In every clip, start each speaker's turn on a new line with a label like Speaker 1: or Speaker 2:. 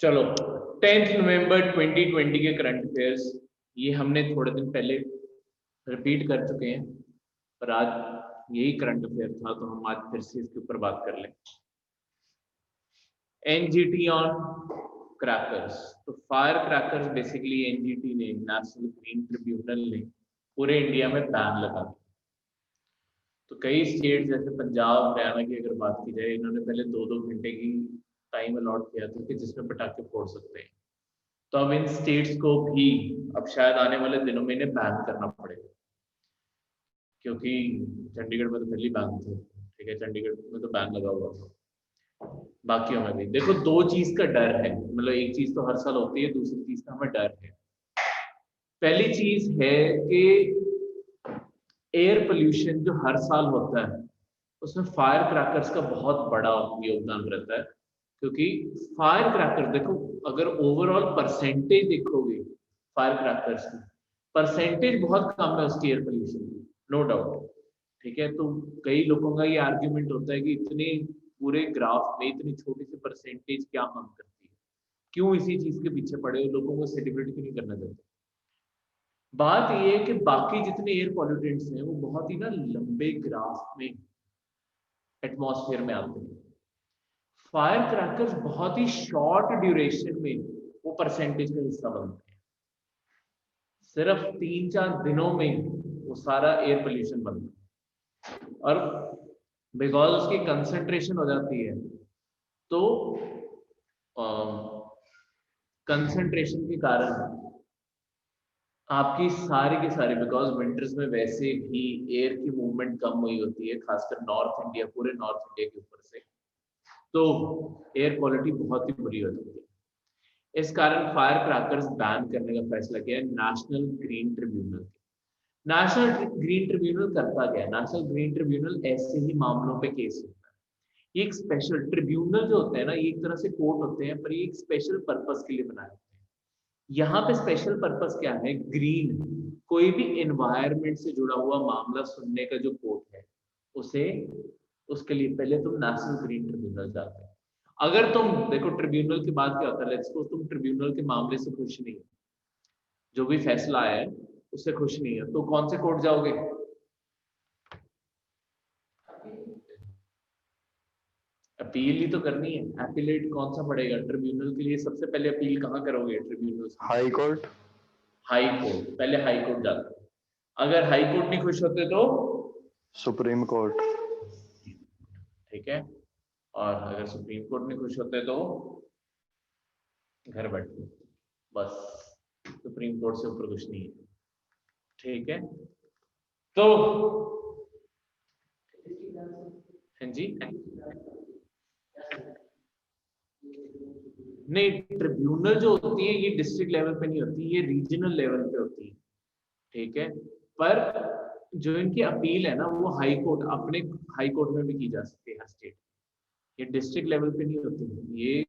Speaker 1: चलो 10 नवंबर 2020 के current affairs ये हमने थोड़े दिन पहले रिपीट कर चुके हैं, पर आज यही करंट अफेयर था तो हम आज फिर से इसके ऊपर बात कर लें। NGT on crackers. तो फायर क्रैकर्स बेसिकली एनजीटी ने, नेशनल ग्रीन ट्रिब्यूनल ने पूरे इंडिया में बैन लगा दिया। तो कई स्टेट जैसे पंजाब, हरियाणा की अगर बात की जाए, इन्होंने पहले 2-2 घंटे की टाइम अलॉट किया था कि जिसमें पटाखे फोड़ सकते हैं। तो अब इन स्टेट्स को भी अब शायद आने वाले दिनों में इन्हें बैन करना पड़ेगा, क्योंकि चंडीगढ़ में तो पहले बैन थे। ठीक है, चंडीगढ़ में तो बैन लगा हुआ था, बाकियों में भी। देखो, दो चीज का डर है, मतलब एक चीज तो हर साल होती है, दूसरी चीज का हमें डर है। पहली चीज है कि एयर पोल्यूशन जो हर साल होता है उसमें फायर क्रैकर्स का बहुत बड़ा योगदान रहता है, क्योंकि फायर क्रैकर देखो, अगर ओवरऑल परसेंटेज देखोगे फायर क्रैकर्स की, परसेंटेज बहुत कम है उसकी एयर पोल्यूशन की, नो डाउट। ठीक है, तो कई लोगों का ये आर्ग्यूमेंट होता है कि इतने पूरे ग्राफ में इतनी छोटी सी परसेंटेज क्या काम करती है, क्यों इसी चीज के पीछे पड़े हो, लोगों को सेलिब्रेट क्यों नहीं करना चाहते। बात ये है कि बाकी जितने एयर पॉल्यूटेंट्स हैं वो बहुत ही ना लंबे ग्राफ में एटमॉस्फेयर में आते हैं। फायर क्रैकर्स बहुत ही शॉर्ट ड्यूरेशन में वो परसेंटेज का हिस्सा बनते हैं, सिर्फ 3-4 दिनों में वो सारा एयर पोल्यूशन बनता है। और बिकॉज उसकी कंसंट्रेशन हो जाती है, तो कंसंट्रेशन के कारण आपकी सारी की सारी, बिकॉज विंटर्स में वैसे भी एयर की मूवमेंट कम हुई होती है, खासकर नॉर्थ इंडिया, पूरे नॉर्थ इंडिया के ऊपर से, तो एयर क्वालिटी बहुत ही बुरी हो जाती है। इस कारण फायर क्रैकर्स बैन करने का फैसला किया national green tribunal. National green tribunal करता क्या है? नेशनल ग्रीन ट्रिब्यूनल ऐसे ही मामलों पे केस होता है। ये एक स्पेशल ट्रिब्यूनल जो होते हैं ना, ये एक तरह से कोर्ट होते हैं, पर ये एक स्पेशल पर्पस के लिए बनाए होते हैं। यहाँ पे स्पेशल पर्पस क्या है? ग्रीन, कोई भी एनवायरनमेंट से जुड़ा हुआ मामला सुनने का जो कोर्ट है, उसे, उसके लिए पहले तुम नेशनल ग्रीन ट्रिब्यूनल जाते हो। अगर तुम देखो ट्रिब्यूनल की बात क्या होता है, लेट्स सपोज तुम ट्रिब्यूनल के मामले से खुश नहीं हो, जो भी फैसला आया है उससे खुश नहीं है, तो कौन से कोर्ट जाओगे? अपील ही तो करनी है। अपीलेट कौन सा पड़ेगा ट्रिब्यूनल के लिए? सबसे पहले अपील कहाँ करोगे ट्रिब्यूनल से?
Speaker 2: High court.
Speaker 1: हाई कोर्ट, पहले हाई कोर्ट जाते हो। अगर हाई कोर्ट नहीं खुश होते तो
Speaker 2: सुप्रीम कोर्ट।
Speaker 1: ठीक है, और अगर सुप्रीम कोर्ट नहीं खुश होते तो घर बैठो, बस। सुप्रीम कोर्ट से ऊपर कुछ नहीं है। ठीक है, तो हाँ जी, नहीं, ट्रिब्यूनल जो होती है ये डिस्ट्रिक्ट लेवल पे नहीं होती, ये रीजनल लेवल पे होती है। ठीक है, पर जो इनकी अपील है ना, वो हाई कोर्ट, अपने हाई कोर्ट में भी की जा सकती है हर स्टेट। ये डिस्ट्रिक्ट लेवल पे नहीं होती, ये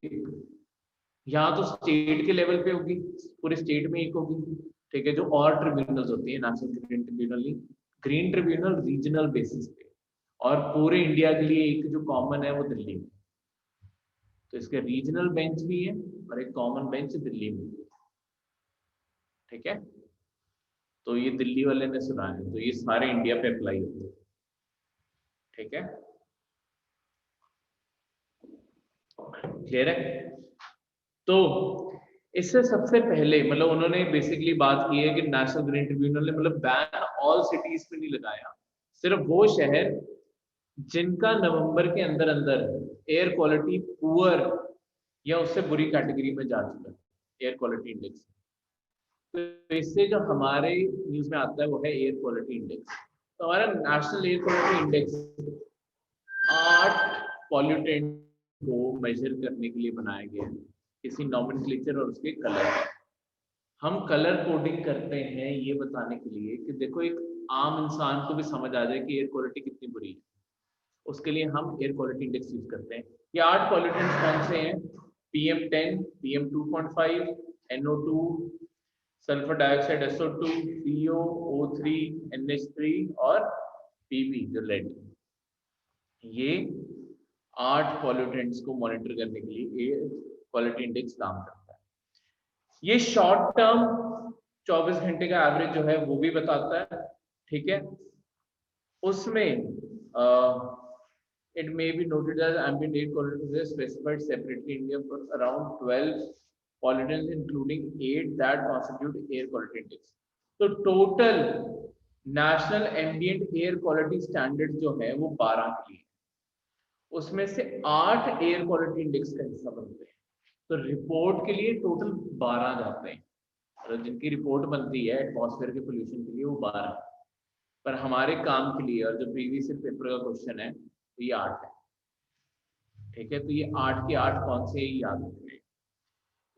Speaker 1: यहाँ तो स्टेट के लेवल पे होगी, पूरे स्टेट में एक होगी। ठीक है, जो और ट्रिब्यूनल्स होती है, national green tribunal, green tribunal regional basis पे, और पूरे इंडिया के लिए एक जो कॉमन है वो दिल्ली में। तो इसके रीजनल बेंच भी है और एक कॉमन बेंच दिल्ली में। ठीक है, तो ये दिल्ली वाले ने सुना है, तो ये सारे इंडिया पे अप्लाई होते हैं। ठीक है, क्लियर है? तो इससे सबसे पहले मतलब उन्होंने बेसिकली बात की है कि नेशनल ग्रीन ट्रिब्यूनल ने मतलब बैन ऑल सिटीज पे नहीं लगाया, सिर्फ वो शहर जिनका नवंबर के अंदर अंदर एयर क्वालिटी पुअर या उससे बुरी कैटेगरी में जा चुका है एयर क्वालिटी इंडेक्स। तो इससे जो हमारे न्यूज में आता है वो है एयर क्वालिटी इंडेक्स। तो हमारा national air quality index 8 pollutant को मेजर करने के लिए बनाया गया है, किसी नॉमेनक्लेचर और उसके कलर। हम कलर कोडिंग करते हैं ये बताने के लिए कि देखो एक आम इंसान को भी समझ आ जाए कि एयर क्वालिटी कितनी बुरी है, उसके लिए हम एयर क्वालिटी इंडेक्स यूज करते हैं। ये 8 पॉल्यूटेंट्स कौन से हैं? PM10, PM2.5, NO2, sulphur dioxide SO2, CO, O3, NH3 और PP जो लेड। ये 8 पॉल्यूटेंट्स को मॉनिटर करने के लिए एयर क्वालिटी इंडेक्स काम करता है। ये शॉर्ट टर्म 24 घंटे का एवरेज जो है वो भी बताता है, ठीक है। उसमें it may be noted that ambient air quality is specified separately in India for around 12 pollutants including 8 that constitute air quality index. तो total national ambient air quality standard जो है वो 12 के लिए, उसमें से 8 एयर क्वालिटी इंडेक्स का हिस्सा बनते हैं। तो रिपोर्ट के लिए टोटल 12 जाते हैं, और जिनकी रिपोर्ट बनती है एटमॉस्फेयर के पोल्यूशन के लिए वो 12, पर हमारे काम के लिए और जो प्रीवियस पेपर का क्वेश्चन है तो ये 8 है, ठीक है। तो ये 8 के 8 कौन से याद रखने।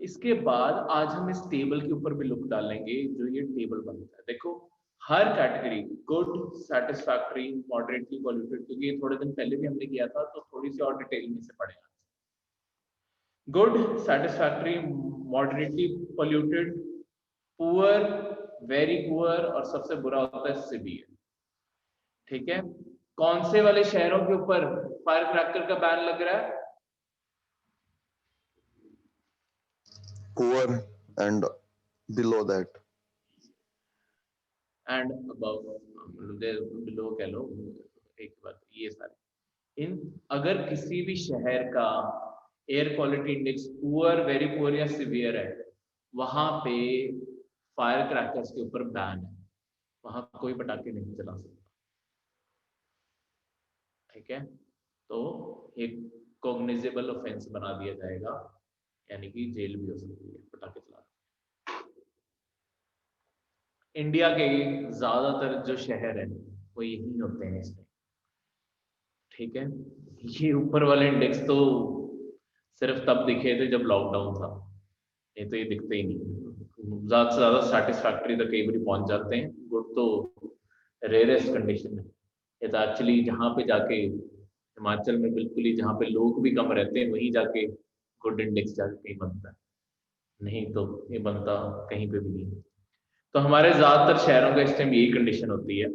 Speaker 1: इसके बाद आज हम इस टेबल के ऊपर भी लुक डालेंगे, जो ये टेबल बनता है। देखो हर category good, satisfactory, moderately polluted, क्योंकि ये थोड़े दिन पहले भी हमने किया था तो थोड़ी सी और डिटेल में से पढ़ेगा। Good, satisfactory, moderately polluted, poor, very poor, और सबसे बुरा होता है सिवियर, ठीक है। कौन से वाले शहरों के ऊपर फायर क्रैकर का बैन लग रहा है?
Speaker 2: Poor and below that.
Speaker 1: And above, below कह लो, एक बात ये सारे इन, अगर किसी भी शहर का air quality index poor, very poor या सिवियर है, वहां पे फायर क्रैकर्स के ऊपर बैन है, वहां कोई पटाखे नहीं चला सकता, ठीक है। तो एक कॉग्निजेबल ऑफेंस बना दिया जाएगा, यानी कि जेल भी हो सकती है पटाखे चला। इंडिया के ज्यादातर जो शहर है वो यही होते हैं इसमें, ठीक है। ये ऊपर वाले इंडेक्स तो सिर्फ तब दिखे थे जब लॉकडाउन था, नहीं तो ये दिखते ही नहीं। ज्यादा से ज्यादा सेटिस्फैक्टरी तक कई बार पहुंच जाते हैं, गुड तो रेयरेस्ट कंडीशन है। ये तो एक्चुअली जहाँ पे जाके हिमाचल में बिल्कुल ही जहाँ पे लोग भी कम रहते हैं वहीं जाके गुड इंडेक्स जाके कहीं बनता है, नहीं तो ये बनता कहीं पे भी नहीं। तो हमारे ज्यादातर शहरों का इस टाइम यही कंडीशन होती है,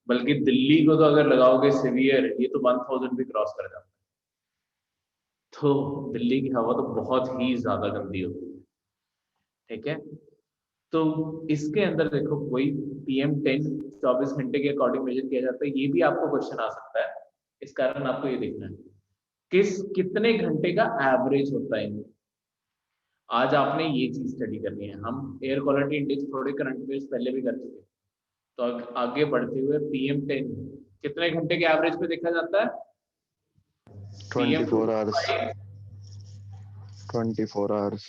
Speaker 1: बल्कि दिल्ली को तो अगर लगाओगे सिवियर, ये तो 1000 भी क्रॉस कर जाता है। तो दिल्ली की हवा तो बहुत ही ज्यादा गंदी होती है, ठीक है। तो इसके अंदर देखो कोई PM10 24 घंटे के अकॉर्डिंग मेजर किया जाता है, ये भी आपको क्वेश्चन आ सकता है। इस कारण आपको ये देखना है कितने घंटे का एवरेज होता है। आज आपने ये चीज स्टडी करनी है। हम एयर क्वालिटी इंडेक्स थोड़े करंट अफेयर्स पहले भी कर चुके हैं, तो आगे बढ़ते हुए PM10 कितने घंटे के एवरेज पे देखा जाता है?
Speaker 2: 24 hours. 24 hours.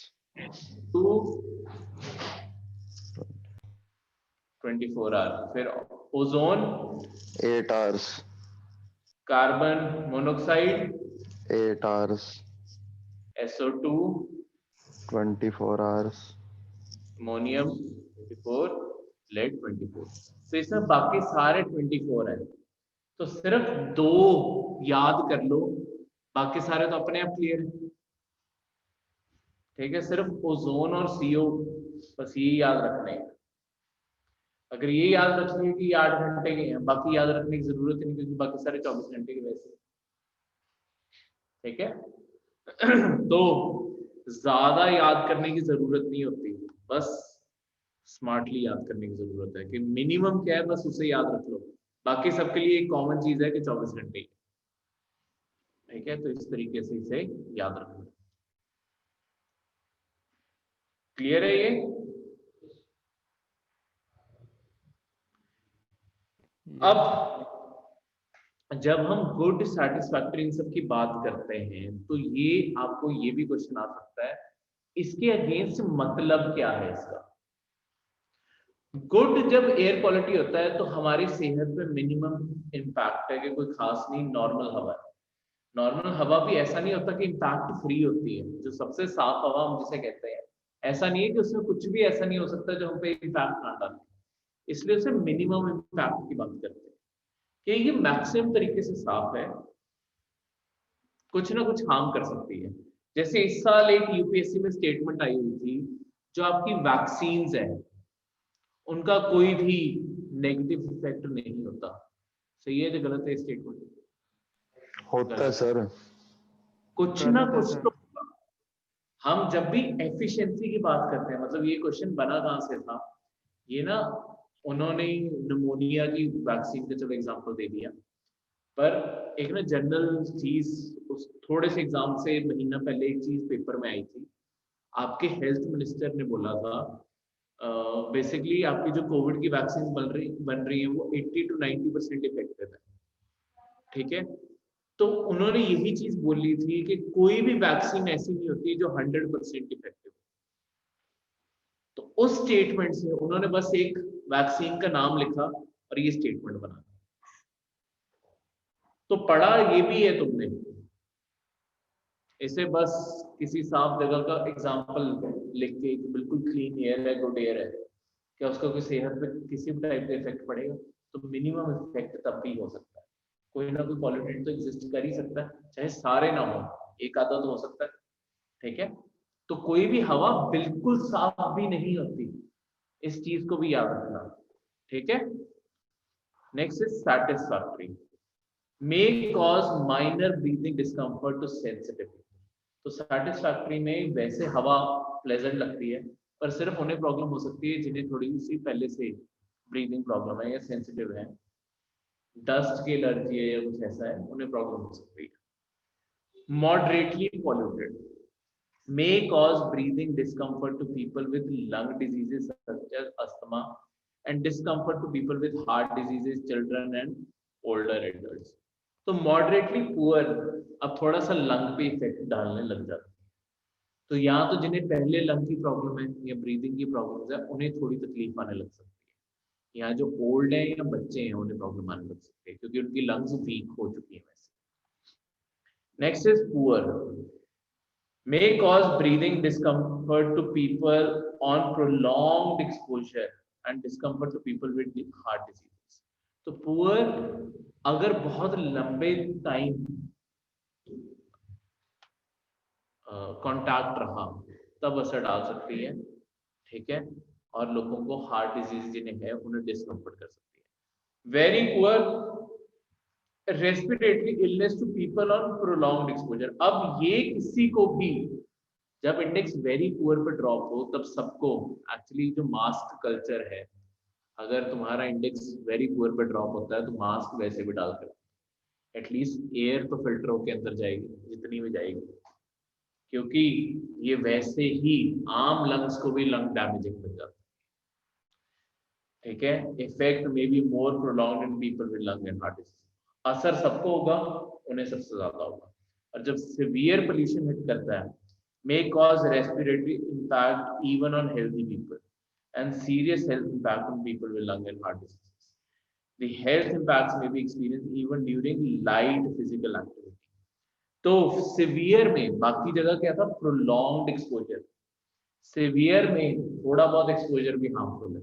Speaker 1: 24 आवर। फिर ozone
Speaker 2: 8 hours.
Speaker 1: Carbon monoxide
Speaker 2: 8 hours.
Speaker 1: SO2
Speaker 2: 24 hours.
Speaker 1: Ammonium 24, lead 24। तो इसमें बाकी सारे 24 है, तो सिर्फ 2 याद कर लो, बाकी सारे तो अपने आप क्लियर है, ठीक है। सिर्फ ओजोन और CO बस ये याद रखने हैं। अगर ये याद रख लिया कि ये 8 घंटे के हैं, बाकी याद रखने की जरूरत नहीं, क्योंकि बाकी सारे 24 घंटे के वैसे, ठीक है। तो ज्यादा याद करने की जरूरत नहीं होती, बस स्मार्टली याद करने की जरूरत है कि मिनिमम क्या है, बस उसे याद रख लो। बाकी सबके लिए एक कॉमन चीज है कि 24 घंटे, ठीक है। तो इस तरीके से इसे याद रखना। क्लियर है ये? अब जब हम गुड, सेटिस्फैक्टरी इन सब की बात करते हैं, तो ये आपको ये भी क्वेश्चन आ सकता है, इसके अगेंस्ट मतलब क्या है इसका। गुड जब एयर क्वालिटी होता है तो हमारी सेहत पे मिनिमम इम्पैक्ट है, कि कोई खास नहीं, नॉर्मल हवा है। नॉर्मल हवा भी ऐसा नहीं होता कि इम्पैक्ट फ्री होती है, जो सबसे साफ हवा हम जिसे कहते हैं, ऐसा नहीं है कि उसमें कुछ भी ऐसा नहीं हो सकता जो हम पे इम्पैक्ट ना डाले, इसलिए उसे मिनिमम इम्पैक्ट की बात करते हैं, कि ये मैक्सिमम तरीके से साफ है, कुछ ना कुछ हार्म कर सकती है। जैसे इस साल एक UPSC में स्टेटमेंट आई हुई थी, जो आपकी वैक्सीन्स है उनका कोई भी नेगेटिव इफेक्ट नहीं होता। सही है या गलत है स्टेटमेंट?
Speaker 2: होता है सर।
Speaker 1: कुछ
Speaker 3: कर
Speaker 1: ना
Speaker 3: देते
Speaker 1: कुछ
Speaker 3: सर।
Speaker 1: तो होगा। हम जब भी एफिशिएंसी की बात करते हैं, मतलब ये क्वेश्चन बना कहाँ से था, ये ना उन्होंने निमोनिया की वैक्सीन का चलो एग्जांपल दे दिया, पर एक ना जनरल चीज उस थोड़े से एग्जाम से महीना पहले एक चीज पेपर में आई थी। आपके हेल्थ मिनिस्टर ने बोला था बेसिकली आपकी जो कोविड की वैक्सीन बन रही है वो 80 to 90% इफेक्टिव है, ठीक है। तो उन्होंने यही चीज बोली थी कि कोई भी वैक्सीन ऐसी नहीं होती जो 100% इफेक्टिव। तो उस स्टेटमेंट से उन्होंने बस एक वैक्सीन का नाम लिखा और ये स्टेटमेंट बना। तो पढ़ा ये भी है तुमने, इसे बस किसी साफ जगह का एग्जांपल लिख के कि बिल्कुल क्लीन एयर है, गुड एयर है, क्या उसका कोई सेहत पे किसी भी टाइप का इफेक्ट पड़ेगा? तो मिनिमम इफेक्ट तब भी हो सकता है, कोई ना कोई पॉल्यूटेंट तो एग्जिस्ट कर ही सकता है, चाहे सारे ना हो, एक आधा तो हो सकता है, ठीक है। तो कोई भी हवा बिल्कुल साफ भी नहीं होती, इस चीज को भी याद रखना, ठीक है। Next is satisfactory, may cause minor breathing discomfort to sensitive people। तो सैटिस्फैक्टरी में वैसे हवा प्लेजेंट लगती है, पर सिर्फ उन्हें प्रॉब्लम हो सकती है जिन्हें थोड़ी सी पहले से ब्रीदिंग प्रॉब्लम है या सेंसिटिव है, डस्ट की एलर्जी है या कुछ ऐसा है, उन्हें प्रॉब्लम हो सकती है। Moderately polluted may cause breathing discomfort to people with lung diseases such as asthma and discomfort to people with heart diseases, children and older adults। तो मॉडरेटली पुअर अब थोड़ा सा लंग पे इफेक्ट डालने लग जाता है। तो यहाँ तो जिन्हें पहले लंग की प्रॉब्लम है या ब्रीदिंग की प्रॉब्लम है उन्हें थोड़ी तकलीफ आने लग सकती है। यहाँ जो ओल्ड है या बच्चे हैं उन्हें प्रॉब्लम आने लग सकती है क्योंकि उनकी लंग्स वीक हो चुकी है वैसे। Next is poor, may cause breathing discomfort to people on prolonged exposure and discomfort to people with heart diseases। तो पुअर अगर बहुत लंबे टाइम कांटेक्ट रहा तब असर डाल सकती है, ठीक है, और लोगों को हार्ट डिजीज जिन्हें है उन्हें डिस्कम्फर्ट कर सकती है। Very poor respiratory illness to people on prolonged exposure. अब ये किसी को भी जब इंडेक्स वेरी पुअर पे ड्रॉप हो तब सबको एक्चुअली जो मास्क कल्चर है, अगर तुम्हारा इंडेक्स वेरी पुअर पे ड्रॉप होता है तो मास्क वैसे भी डाल कर एटलीस्ट एयर तो फिल्टर होके अंदर जाएगी जितनी भी जाएगी, क्योंकि ये वैसे ही आम लंग्स को भी लंग डैमेजिंग हो जाता है, ठीक है। Effect may be more prolonged in people with lung and heart disease. असर सबको होगा, उन्हें सबसे ज्यादा होगा। और जब सिवियर पोल्यूशन हिट करता है may cause respiratory impact even on healthy people and serious health impact on people with lung and heart diseases। The health impacts may be experienced even during light physical activity। तो severe में बाकी जगह क्या था, prolonged exposure, severe में थोड़ा बहुत exposure भी हार्मफुल है।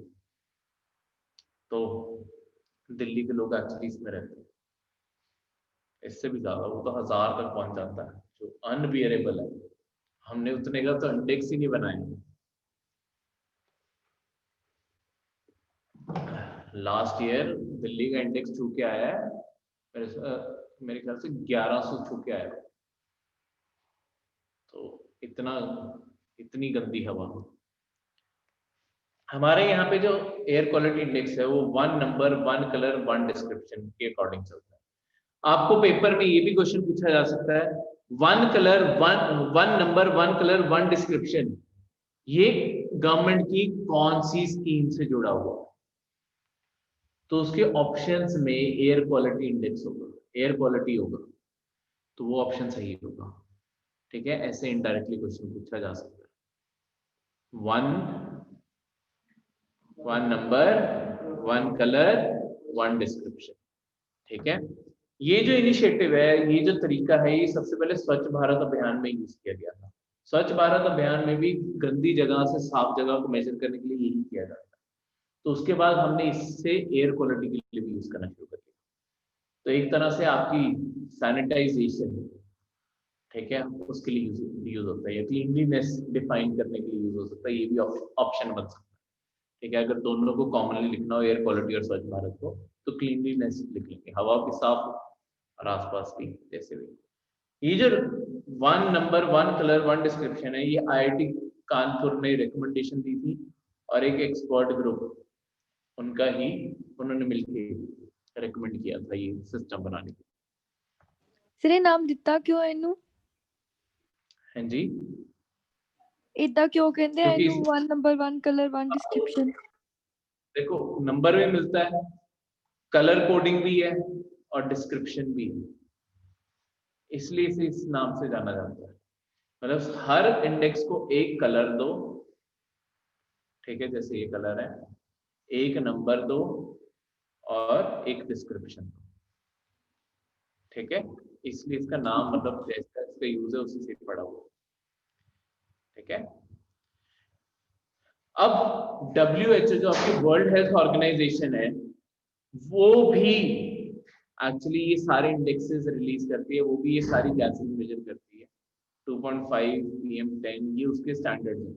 Speaker 1: तो दिल्ली के लोग एक्चुअली इसमें रहते हैं, इससे भी ज्यादा वो तो 1000 तक पहुंच जाता है जो अनबियरेबल है। हमने उतने का तो इंडेक्स ही नहीं बनाया। लास्ट ईयर दिल्ली का इंडेक्स छू के आया है मेरे ख्याल से 1100 छू के आया। तो इतनी गंदी हवा। हमारे यहाँ पे जो एयर क्वालिटी इंडेक्स है वो 1 नंबर 1 कलर 1 डिस्क्रिप्शन के अकॉर्डिंग चलता है। आपको पेपर में ये भी क्वेश्चन पूछा जा सकता है 1 कलर 1 नंबर 1 कलर 1 डिस्क्रिप्शन, ये गवर्नमेंट की कौन सी स्कीम से जुड़ा हुआ? तो उसके ऑप्शंस में एयर क्वालिटी इंडेक्स होगा, एयर क्वालिटी होगा, तो वो ऑप्शन सही होगा, ठीक है। ऐसे इनडायरेक्टली क्वेश्चन पूछा जा सकता है। 1 नंबर 1 कलर 1 डिस्क्रिप्शन, ठीक है। ये जो इनिशिएटिव है, ये जो तरीका है, ये सबसे पहले स्वच्छ भारत अभियान में यूज किया गया था। स्वच्छ भारत अभियान में भी गंदी जगह से साफ जगह को मेजर करने के लिए यही किया जाता है। तो उसके बाद हमने इससे एयर क्वालिटी के लिए भी यूज करना शुरू कर दिया। तो एक तरह से आपकी सैनिटाइजेशन, ठीक है, उसके लिए यूज होता है, या क्लीनलीनेस डिफाइन करने के लिए यूज हो सकता है, ये भी ऑप्शन बन सकता है, ठीक है। अगर दोनों को कॉमनली लिखना हो, एयर क्वालिटी और स्वच्छ भारत को, तो क्लीनलीनेस लिख लेंगे, हवा भी साफ और आसपास भी जैसे भी। ये जो one number, one colour, one description है, ये आईआईटी कानपुर ने रिकमेंडेशन दी थी और एक एक्सपर्ट ग्रुप उनका ही उन्होंने मिलकर रिकमेंड किया था ये सिस्टम बनाने के।
Speaker 3: ਸਰ ਇਹ ਨਾਮ ਦਿੱਤਾ ਕਿਉਂ ਇਹਨੂੰ?
Speaker 1: हाँ जी,
Speaker 3: ਇਦਾਂ ਕਿਉਂ ਕਹਿੰਦੇ ਆ
Speaker 1: क्योंकि
Speaker 3: ਇਹਨੂੰ? 1 ਨੰਬਰ 1 कलर 1 डिस्क्रिप्शन।
Speaker 1: देखो नंबर भी मिलता है, कलर कोडिंग भी है और डिस्क्रिप्शन भी है, इसलिए इसे इस नाम से जाना जाता है। मतलब हर इंडेक्स को एक कलर दो, ठीक है, जैसे ये कलर है, एक नंबर दो और एक डिस्क्रिप्शन दो, ठीक है, इसलिए इसका नाम मतलब जैसा इसका यूज है उसी से पड़ा हुआ, ठीक है। अब WHO जो आपकी वर्ल्ड हेल्थ ऑर्गेनाइजेशन है, वो भी एक्चुअली ये सारे इंडेक्सेस रिलीज करती है, वो भी ये सारी गैसेस मेजर करती है। 2.5 PM10 ये उसके स्टैंडर्ड है।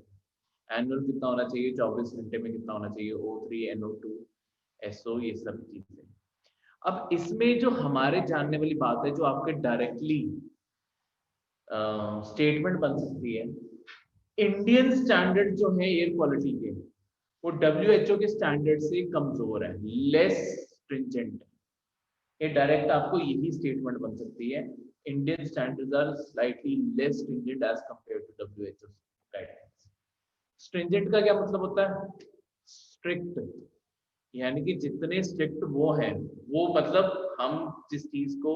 Speaker 1: एनुअल कितना होना चाहिए, 24 घंटे में कितना होना चाहिए, O3 NO2 SO, ये सब चीजें। अब इसमें जो हमारे जानने वाली बात है, जो आपके डायरेक्टली स्टेटमेंट बन सकती है, इंडियन स्टैंडर्ड जो है एयर क्वालिटी के, वो WHO के स्टैंडर्ड से कमजोर है, लेस स्ट्रिंजेंट है। ये डायरेक्ट आपको यही स्टेटमेंट बन सकती है, Indian standards are slightly less stringent as compared to WHO guidelines. Stringent का क्या मतलब होता है? स्ट्रिक्ट, यानी कि जितने स्ट्रिक्ट वो हैं, वो मतलब हम जिस चीज को,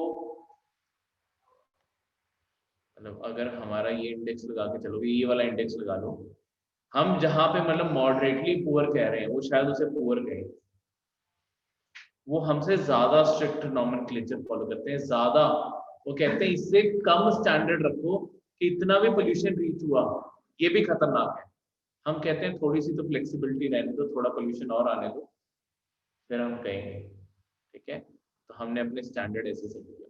Speaker 1: मतलब अगर हमारा ये इंडेक्स लगा के चलोगे, ये वाला इंडेक्स लगा लो, हम जहां पे मतलब मॉडरेटली पुअर कह रहे हैं, वो शायद उसे पुअर कहे, वो हमसे ज्यादा स्ट्रिक्ट नॉमेनक्लेचर फॉलो करते हैं, ज्यादा वो कहते हैं इससे कम स्टैंडर्ड रखो कि इतना भी पोल्यूशन रीच हुआ ये भी खतरनाक है। हम कहते हैं थोड़ी सी तो फ्लेक्सिबिलिटी रहने दो, थोड़ा पोल्यूशन और आने दो, फिर हम कहेंगे, ठीक है। तो हमने अपने स्टैंडर्ड ऐसे सेट किया।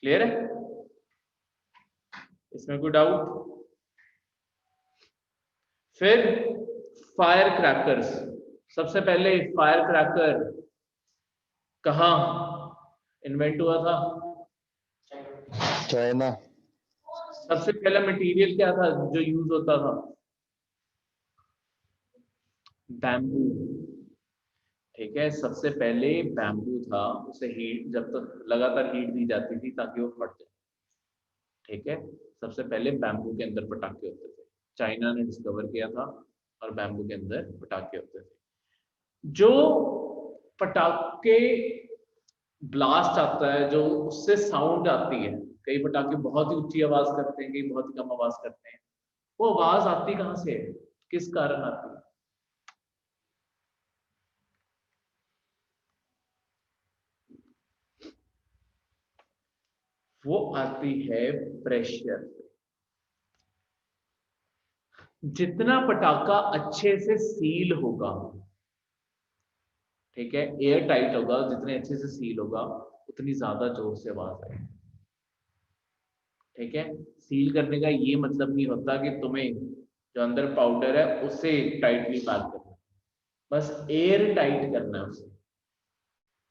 Speaker 1: क्लियर है? इसमें कोई डाउट? फिर फायर क्रैकर्स। सबसे पहले फायर क्रैकर कहाँ इन्वेंट हुआ था?
Speaker 2: चाइना।
Speaker 1: सबसे पहला मटेरियल क्या था जो यूज होता था? बैम्बू, ठीक है। सबसे पहले बैम्बू था, उसे हीट, जब तक लगातार हीट दी जाती थी ताकि वो फट जाए, ठीक है। सबसे पहले बैम्बू के अंदर पटाखे होते थे, चाइना ने डिस्कवर किया था, और बैम्बू के अंदर पटाखे होते थे। जो पटाखे ब्लास्ट आता है, जो उससे साउंड आती है, कई पटाखे बहुत ही ऊंची आवाज करते हैं, कई बहुत ही कम आवाज करते हैं, वो आवाज आती कहाँ से है, किस कारण आती है? वो आती है प्रेशर से। जितना पटाखा अच्छे से सील होगा, ठीक है, एयर टाइट होगा, जितने अच्छे से सील होगा उतनी ज्यादा जोर से आवाज आएगी, ठीक है। सील करने का ये मतलब नहीं होता कि तुम्हें जो अंदर पाउडर है उसे टाइटली पैक करना, बस एयर टाइट करना है उसे,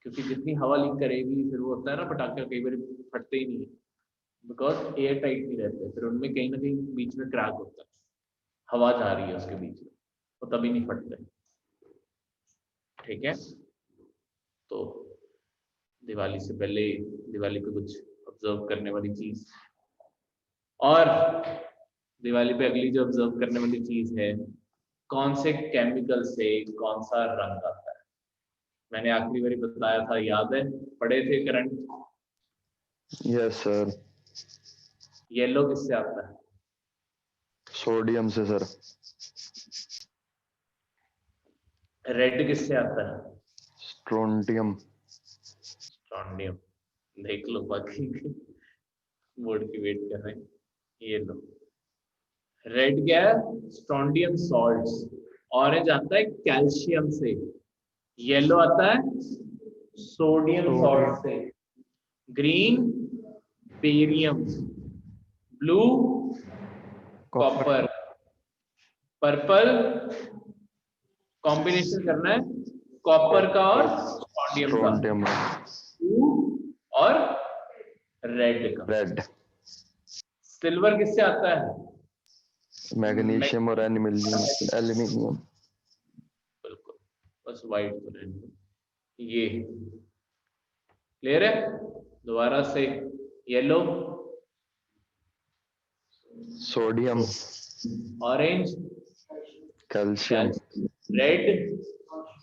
Speaker 1: क्योंकि जितनी हवा लीक करेगी, फिर वो होता है ना पटाखे कई बार फटते ही नहीं है, बिकॉज एयर टाइट नहीं रहते, फिर उनमें कहीं ना कहीं बीच में क्रैक होता है, हवा जा रही है उसके बीच में, वो तभी नहीं फटते, ठीक है। तो दिवाली से पहले, दिवाली पे कुछ ऑब्जर्व करने वाली चीज, और दिवाली पे अगली जो ऑब्जर्व करने वाली चीज है, कौन से केमिकल से कौन सा रंग आता है। मैंने आखिरी बारी बताया था, याद है? पढ़े थे करंट?
Speaker 2: Yes sir.
Speaker 1: येलो किससे आता है?
Speaker 2: सोडियम से सर।
Speaker 1: रेड किससे आता है?
Speaker 2: स्ट्रोंटियम।
Speaker 1: स्ट्रोंडियम। देख लो, बाकी बोर्ड की वेट कर रहे हैं। ये लो, रेड क्या है? स्ट्रोंडियम सॉल्ट्स। ऑरेंज आता है कैल्शियम से, येलो आता है सोडियम सॉल्ट से, green barium, blue copper, purple combination करना है कॉपर का और स्ट्रोंडियम का, ब्लू और रेड का।
Speaker 2: रेड।
Speaker 1: सिल्वर किससे आता है?
Speaker 2: मैग्नीशियम और एल्यूमिनियम। एल्यूमिनियम।
Speaker 1: बिल्कुल, बस वाइट तो रहने दो। ये क्लियर है? दोबारा से, yellow,
Speaker 2: sodium.
Speaker 1: Orange,
Speaker 2: calcium.
Speaker 1: Red,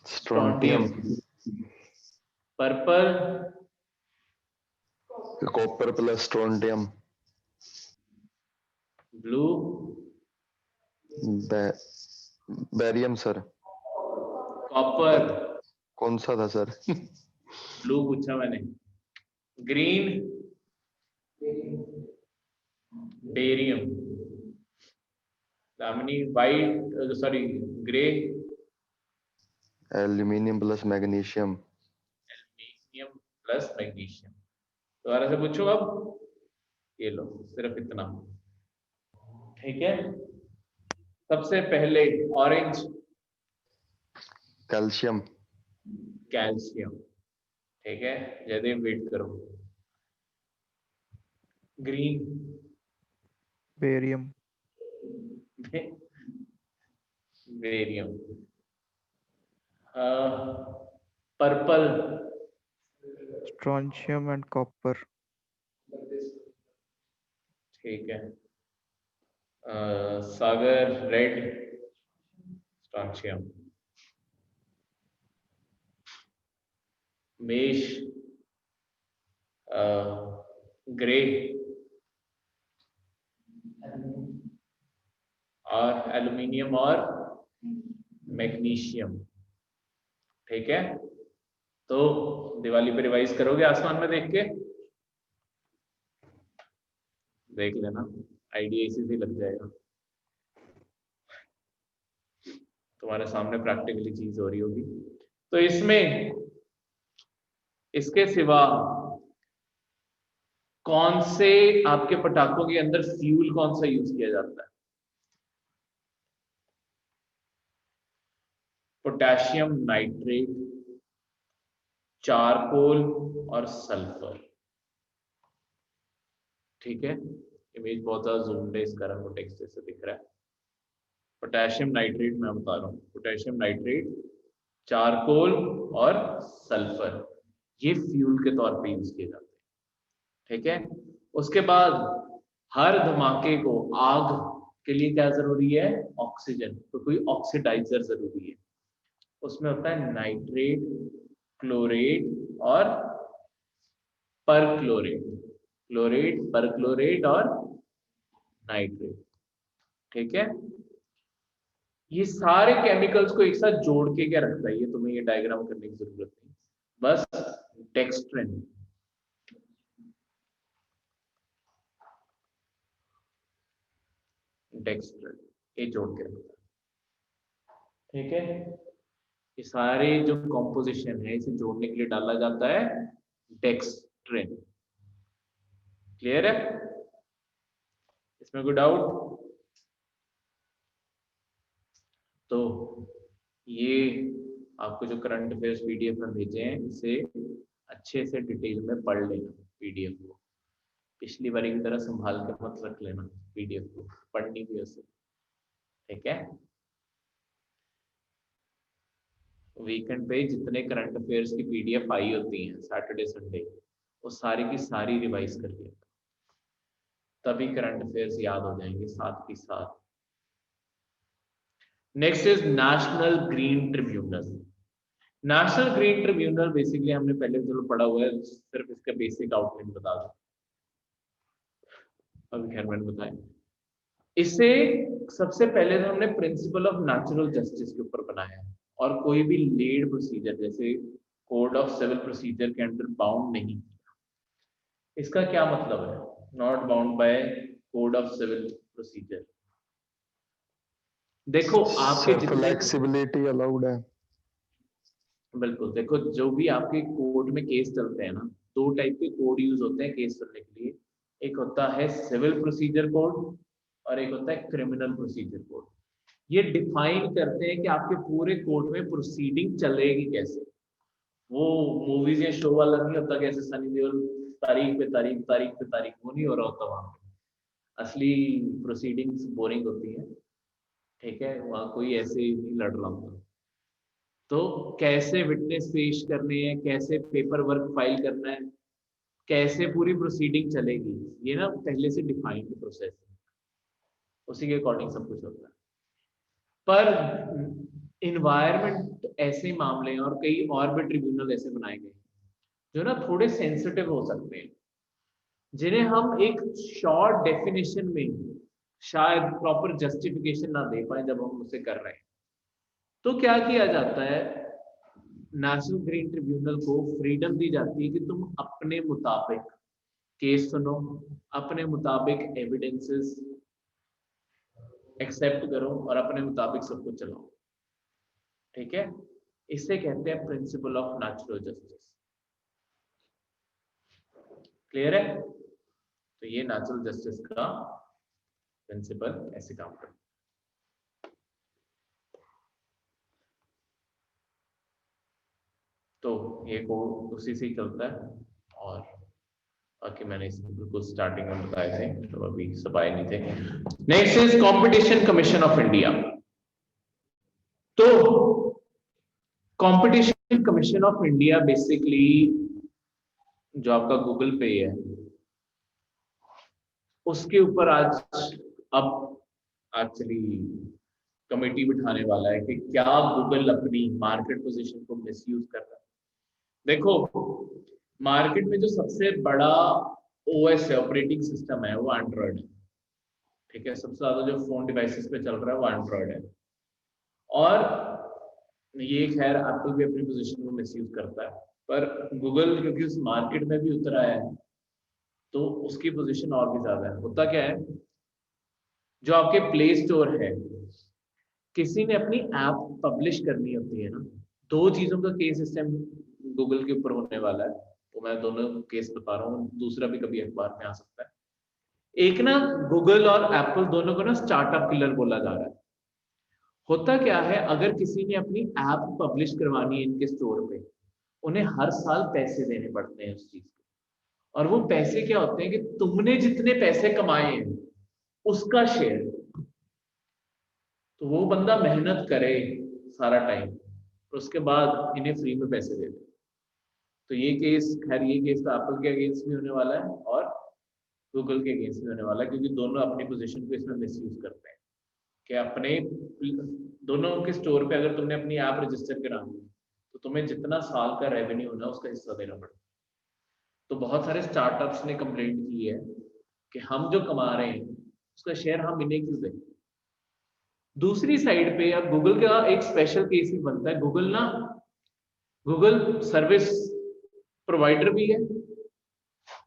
Speaker 2: strontium.
Speaker 1: Purple,
Speaker 2: copper plus strontium.
Speaker 1: Blue,
Speaker 2: barium sir.
Speaker 1: Copper,
Speaker 2: कौन सा था सर?
Speaker 1: ब्लू पूछा मैंने। Green, barium. Damini, white, sorry, grey,
Speaker 2: aluminium plus magnesium.
Speaker 1: Aluminium plus magnesium. दोबारा से पूछो अब। ये लो, सिर्फ इतना, ठीक है। सबसे पहले ऑरेंज,
Speaker 2: कैल्शियम।
Speaker 1: कैल्शियम, ठीक है। जयदेव वेट करो। Green,
Speaker 4: barium.
Speaker 1: Barium. Purple,
Speaker 4: strontium and copper.
Speaker 1: ठीक है। सागर, रेड, स्ट्रोंशियम। मेष, ग्रे, और एल्यूमिनियम और मैग्नीशियम, ठीक है। तो दिवाली पे रिवाइज करोगे आसमान में देख के? देख लेना, आइडिया इसी से लग जाएगा। तुम्हारे सामने प्रैक्टिकली चीज हो रही होगी। तो इसमें इसके सिवा कौन से आपके पटाखों के अंदर फ्यूल कौन सा यूज किया जाता है? पोटेशियम नाइट्रेट, चारकोल और सल्फर, ठीक है। इमेज बहुत ज्यादा जूम्ड है, इस कारण वो टेक्स्ट जैसे दिख रहा है। पोटेशियम नाइट्रेट मैं बता रहा हूँ, पोटेशियम नाइट्रेट, चारकोल और सल्फर, ये फ्यूल के तौर पे यूज किए जाते हैं, ठीक है। उसके बाद हर धमाके को आग के लिए क्या जरूरी है? ऑक्सीजन। तो कोई ऑक्सीडाइजर जरूरी है। उसमें होता है नाइट्रेट, क्लोरेट और परक्लोरेट। क्लोरेट, परक्लोरेट और नाइट्रेट, ठीक है। ये सारे केमिकल्स को एक साथ जोड़ के क्या रखता है, ये तुम्हें ये डायग्राम करने की जरूरत नहीं, बस डेक्स्ट्रिन। डेक्स्ट्रिन ये जोड़ के रखता है, ठीक है। ये सारे जो कॉम्पोजिशन है इसे जोड़ने के लिए डाला जाता है डेक्स्ट्रिन। क्लियर है? इसमें कोई डाउट? तो ये आपको जो करंट अफेयर्स पीडीएफ में भेजे हैं, इसे अच्छे से डिटेल में पढ़ लेना पीडीएफ को। पिछली बारी की तरह संभाल के मत रख लेना पीडीएफ को, पढ़नी भी उसे, ठीक है। वीकेंड पे जितने करंट अफेयर्स की पीडीएफ आई होती हैं सैटरडे संडे, वो सारी की सारी रिवाइज कर लिया, तभी करंट अफेयर्स याद हो जाएंगे साथ ही साथ। Next is national green tribunal. National green tribunal basically हमने पहले चलो पढ़ा हुआ है, सिर्फ इसका बेसिक आउटलाइन बता दो, अभी खैर मैंने बताया। इसे सबसे पहले तो हमने प्रिंसिपल ऑफ नेचुरल जस्टिस के ऊपर बनाया है, और कोई भी लीड प्रोसीजर जैसे कोड ऑफ सिविल प्रोसीजर के अंडर बाउंड नहीं किया। इसका क्या मतलब है not bound by code of civil procedure? देखो आपके जितने
Speaker 2: फ्लेक्सिबिलिटी अलाउड है।
Speaker 1: बिल्कुल, देखो जो भी आपके कोर्ट में केस चलते हैं ना, दो टाइप के कोड यूज होते हैं केस चलने के लिए। एक होता है सिविल प्रोसीजर कोड और एक होता है क्रिमिनल प्रोसीजर कोड। ये डिफाइन करते हैं कि आपके पूरे कोर्ट में प्रोसीडिंग चलेगी कैसे। वो मूवीज या शो वाला नहीं होता कैसे सनी देओल तारीख पे तारीख, तारीख पे तारीख, वो नहीं हो रहा होता वहां पे। असली प्रोसीडिंग्स बोरिंग होती है, ठीक है, वहाँ कोई ऐसे नहीं लड़ रहा होता। तो कैसे विटनेस पेश करने हैं, कैसे पेपर वर्क फाइल करना है, कैसे पूरी प्रोसीडिंग चलेगी, ये ना पहले से डिफाइंड प्रोसेस है, उसी के अकॉर्डिंग सब कुछ होता है। पर इन्वायरमेंट ऐसे मामले हैं और कई और भी ट्रिब्यूनल ऐसे बनाए गए जो ना थोड़े सेंसिटिव हो सकते हैं, जिन्हें हम एक शॉर्ट डेफिनेशन में शायद प्रॉपर जस्टिफिकेशन ना दे पाए जब हम उसे कर रहे हैं। तो क्या किया जाता है, नेशनल ग्रीन ट्रिब्यूनल को फ्रीडम दी जाती है कि तुम अपने मुताबिक केस सुनो, अपने मुताबिक एविडेंसेस एक्सेप्ट करो और अपने मुताबिक सब कुछ चलाओ, ठीक है। इसे कहते हैं principle of natural justice. Clear है? तो ये नेचुरल जस्टिस का प्रिंसिपल ऐसे काम करता है। तो ये कोड उसी से ही चलता है, और बाकी मैंने इसको बिल्कुल स्टार्टिंग में बताए थे, तो अभी सब आए नहीं थे। Next is competition commission of India. तो competition commission of India basically जो आपका गूगल पे है उसके ऊपर आज अब एक्चुअली कमेटी बिठाने वाला है कि क्या गूगल अपनी मार्केट पोजीशन को मिसयूज कर रहा है। देखो, मार्केट में जो सबसे बड़ा ओएस है, ऑपरेटिंग सिस्टम है, वो एंड्रॉयड है, ठीक है। सबसे ज्यादा जो फोन डिवाइसेस पे चल रहा है वो एंड्रॉयड है, और ये खैर एप्पल भी अपनी पोजीशन को मिसयूज करता है, पर गूगल क्योंकि उस मार्केट में भी उतरा है तो उसकी पोजीशन और भी ज्यादा है। होता क्या है, जो आपके प्ले स्टोर है, किसी ने अपनी ऐप पब्लिश करनी होती है ना, दो चीजों का केस इस टाइम गूगल के ऊपर होने वाला है, तो मैं दोनों केस बता रहा हूँ, दूसरा भी कभी अखबार में आ सकता है। एक ना, गूगल और एप्पल दोनों को ना स्टार्टअप किलर बोला जा रहा है। होता क्या है, अगर किसी ने अपनी ऐप पब्लिश करवानी है इनके स्टोर पे, उन्हें हर साल पैसे देने पड़ते हैं उस चीज के, और वो पैसे क्या होते हैं कि तुमने जितने पैसे कमाए हैं उसका शेयर। तो वो बंदा मेहनत करे सारा टाइम, और उसके बाद इन्हें फ्री में पैसे दे दे। तो ये केस, खैर ये केस तो एप्पल के अगेंस्ट भी होने वाला है और गूगल के अगेंस्ट भी होने वाला है, क्योंकि दोनों अपनी पोजीशन को इसमें मिसयूज करते हैं कि अपने दोनों के स्टोर पे अगर तुमने अपनी ऐप रजिस्टर करानी है तो तुम्हें जितना साल का रेवेन्यू होना उसका हिस्सा देना पड़ता है। तो बहुत सारे स्टार्टअप्स ने कंप्लेंट की है कि हम जो कमा रहे हैं उसका शेयर हम इन्हें क्यों दें। दूसरी साइड पे अब गूगल का एक स्पेशल केस ही बनता है। गूगल सर्विस प्रोवाइडर भी है,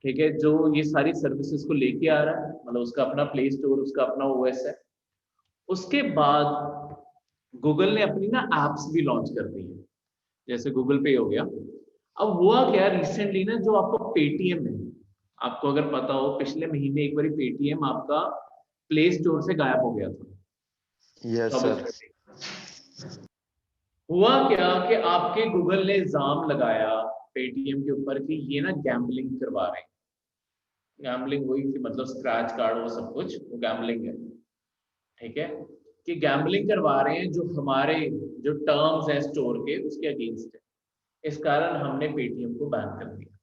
Speaker 1: ठीक है, जो ये सारी सर्विसेज को लेके आ रहा है, मतलब उसका अपना प्ले स्टोर, उसका अपना ओएस है। उसके बाद गूगल ने अपनी ना एप्स भी लॉन्च कर दी है, जैसे गूगल पे हो गया। अब हुआ क्या, रिसेंटली ना जो आपको पेटीएम है, आपको अगर पता हो पिछले महीने एक बार पेटीएम आपका प्ले स्टोर से गायब हो गया था।
Speaker 2: Yes sir.
Speaker 1: हुआ क्या कि आपके गूगल ने इल्जाम लगाया पेटीएम के ऊपर कि ये ना गैम्बलिंग करवा रहे हैं। गैम्बलिंग वही कि मतलब स्क्रैच कार्ड वो सब कुछ, वो गैम्बलिंग है, ठीक है, कि गैम्बलिंग करवा रहे हैं जो हमारे जो टर्म्स है स्टोर के उसके अगेंस्ट है। इस कारण हमने पेटीएम को बैन कर दिया।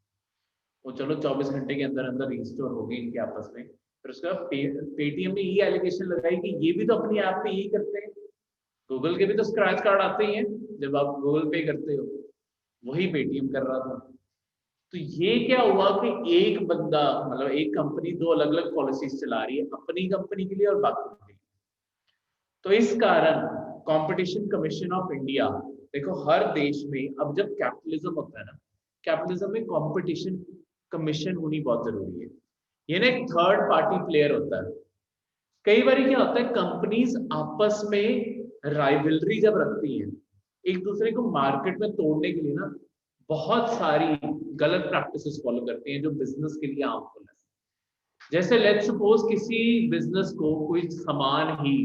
Speaker 1: वो चलो 24 घंटे के अंदर अंदर रिस्टोर हो गई इनके आपस में। फिर उसका पेटीएम ने ये एलिगेशन लगाई कि ये भी तो अपनी ऐप पे यही करते हैं, गूगल के भी तो स्क्रैच कार्ड आते ही हैं जब आप गूगल पे करते हो, वही पेटीएम कर रहा था। तो ये क्या हुआ कि एक बंदा, मतलब एक कंपनी दो अलग अलग पॉलिसीज चला रही है, अपनी कंपनी के लिए और बाकी के लिए। तो इस कारण कंपटीशन कमीशन ऑफ इंडिया, देखो हर देश में अब जब कैपिटलिज्म होता है ना, कैपिटलिज्म में कंपटीशन कमीशन होनी बहुत जरूरी है। ये ना एक थर्ड पार्टी प्लेयर होता है। कई बार क्या होता है, कंपनीज आपस में राइवलरी जब रखती हैं, एक दूसरे को मार्केट में तोड़ने के लिए ना बहुत सारी गलत प्रैक्टिसेस फॉलो करती हैं जो बिजनेस के लिए हार्मफुल है। जैसे लेट्स सपोज किसी बिजनेस को कोई सामान ही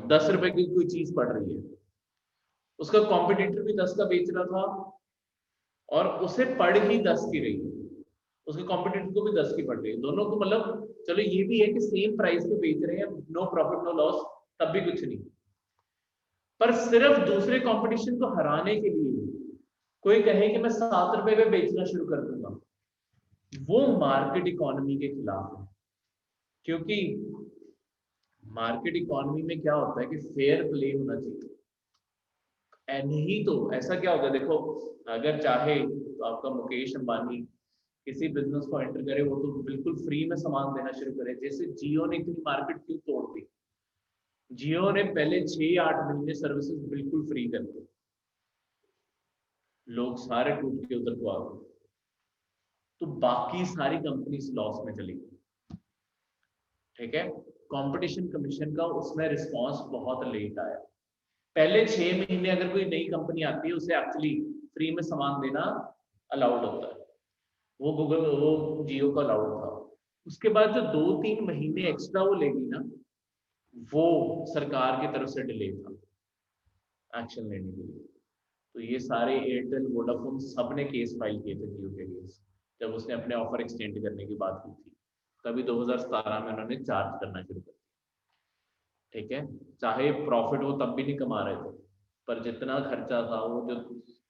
Speaker 1: 10 रुपए की कोई चीज पड़ रही है, उसका कॉम्पिटिटर भी 10 का बेच रहा था और उसे पड़ ही 10 की रही है, उसके कॉम्पिटिटर को भी 10 की पड़ रही है, दोनों को मतलब चलो ये भी है कि सेम प्राइस पे बेच रहे हैं, नो प्रॉफिट नो लॉस, तब भी कुछ नहीं। पर सिर्फ दूसरे कंपटीशन को हराने के लिए कोई कहे कि मैं 7 रुपए पे बेचना शुरू कर दूंगा, वो मार्केट इकोनॉमी के खिलाफ है। क्योंकि मार्केट इकोनॉमी में क्या होता है कि फेयर प्ले होना चाहिए, नहीं तो ऐसा क्या होता है, देखो अगर चाहे तो आपका मुकेश अंबानी किसी बिजनेस को एंटर करे, वो तो बिल्कुल फ्री में सामान देना शुरू करे। जैसे जियो ने इतनी मार्केट क्यों तोड़ दी, जियो ने पहले 6-8 महीने सर्विसेज बिल्कुल फ्री कर दी, लोग सारे टूट के उधर को आ गए, तो बाकी सारी कंपनीज लॉस में चली गई। ठीक है, कंपटीशन कमीशन का उसमें रिस्पांस बहुत लेट आया। पहले 6 महीने अगर कोई नई कंपनी आती है उसे एक्चुअली फ्री में सामान देना अलाउड होता है, वो गूगल वो जियो का अलाउड था। उसके बाद जो 2-3 महीने एक्स्ट्रा वो लेगी ना, वो सरकार की तरफ से डिले था एक्शन लेने के लिए। तो ये सारे एयरटेल वोडाफोन सब ने केस फाइल किए थे जियो के अगेंस्ट, जब उसने अपने ऑफर एक्सटेंड करने की बात की थी, तभी 2017 में उन्होंने चार्ज करना शुरू कर दिया। ठीक है, चाहे प्रॉफिट वो तब भी नहीं कमा रहे थे, पर जितना खर्चा था वो जो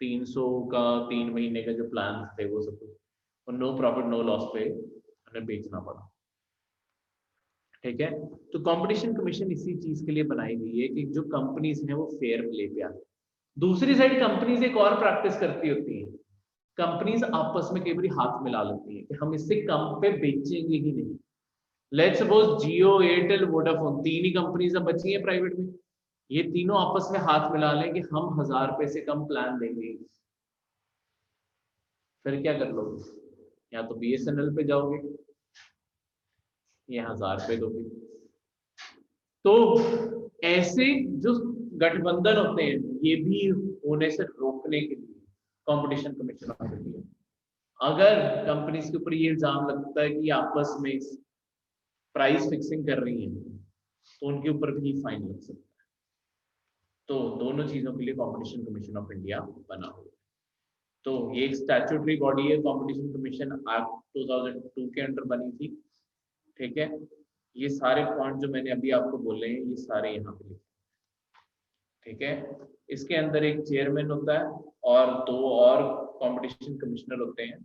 Speaker 1: 300 का 3 महीने का जो प्लान थे वो सब कुछ नो प्रॉफिट नो लॉस पे उन्हें बेचना पड़ा। ठीक है, तो कंपटीशन कमीशन इसी चीज के लिए बनाई गई है कि जो कंपनीज हैं वो फेयर प्ले पे आए। दूसरी साइड कंपनीज एक और प्रैक्टिस करती होती है, कंपनीज आपस में कई बार हाथ मिला लेती है कि हम इससे कम पे बेचेंगे ही नहीं। Let's suppose Jio Airtel Vodafone 3 he companies अब बची हैं प्राइवेट में, ये तीनों आपस में हाथ मिला लें कि हम 1000 रुपए से कम प्लान देंगे। फिर क्या कर लोगे, या तो BSNL पे जाओगे या 1000 रुपए दोगे। तो ऐसे जो गठबंधन होते हैं ये भी होने से रोकने के लिए कंपटीशन कमीशन ऑफ इंडिया, अगर कंपनीज के ऊपर ये इल्जाम लगता है कि आपस में प्राइस फिक्सिंग कर रही हैं तो उनके ऊपर भी फाइन लग सकता है। तो दोनों चीजों के लिए कंपटीशन कमीशन ऑफ इंडिया बना हुआ है। तो ये एक स्टैट्यूटरी बॉडी है, कंपटीशन कमीशन एक्ट 2002 के अंडर बनी थी। ठीक है, ये सारे पॉइंट जो मैंने अभी आपको बोले हैं ये सारे यहाँ पे लिखे। ठीक है, इसके अंदर एक चेयरमैन होता है और 2 और कंपटीशन कमिश्नर होते हैं,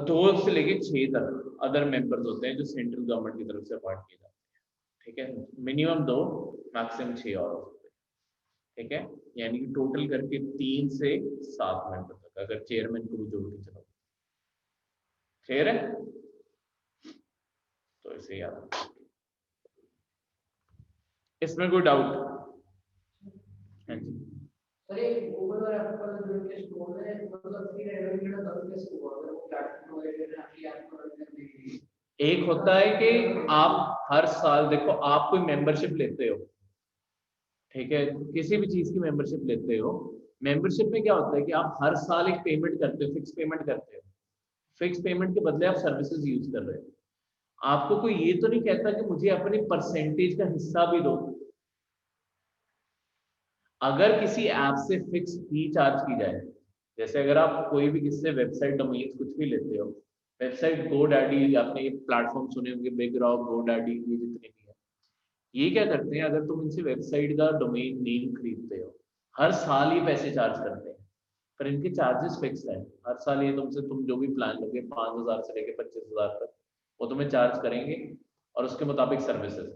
Speaker 1: 2 से लेके 6 तक अदर मेंबर्स होते हैं जो सेंट्रल गवर्नमेंट की तरफ से अपॉइंट किए जाते हैं। ठीक है, मिनिमम 2 मैक्सिमम 6 और होते हैं। ठीक है, यानी कि टोटल करके 3 से 7 मेंबर तक, अगर चेयरमैन को भी जोड़ के चलो। क्लियर है, तो इसे याद रखो। इसमें कोई डाउट? हाँ जी,
Speaker 5: अरे गूगल और एप्पल जो के स्टोर में मतलब फ्री रेवेन्यू का तब कैसे हुआ, अगर वो प्लेटफॉर्म प्रोवाइडर ने अपनी ऐप पर करने के लिए?
Speaker 1: एक होता है कि आप हर साल, देखो आप कोई मेंबरशिप लेते हो, ठीक है, किसी भी चीज की मेंबरशिप लेते हो, मेंबरशिप में क्या होता है कि आप हर साल एक पेमेंट करते हो, फिक्स पेमेंट करते हो, फिक्स पेमेंट के बदले आप सर्विसेज यूज कर रहे हो। आपको कोई ये तो नहीं कहता कि मुझे अपनी परसेंटेज का हिस्सा भी दो। अगर किसी ऐप से फिक्स फी चार्ज की जाए, जैसे अगर आप कोई भी किससे वेबसाइट डोमेन कुछ भी लेते हो, वेबसाइट GoDaddy, आपने ये प्लेटफॉर्म सुने होंगे, बिग रॉक, GoDaddy, ये जितने भी हैं, ये क्या करते हैं, अगर तुम इनसे वेबसाइट का डोमेन नेम खरीदते हो, हर साल ये पैसे चार्ज करते हैं, पर इनके चार्जेस फिक्स है। हर साल ये तुमसे, तुम जो भी प्लान लोगे 5000 से लेके 25000 तक, वो तुम्हें चार्ज करेंगे और उसके मुताबिक सर्विसेज।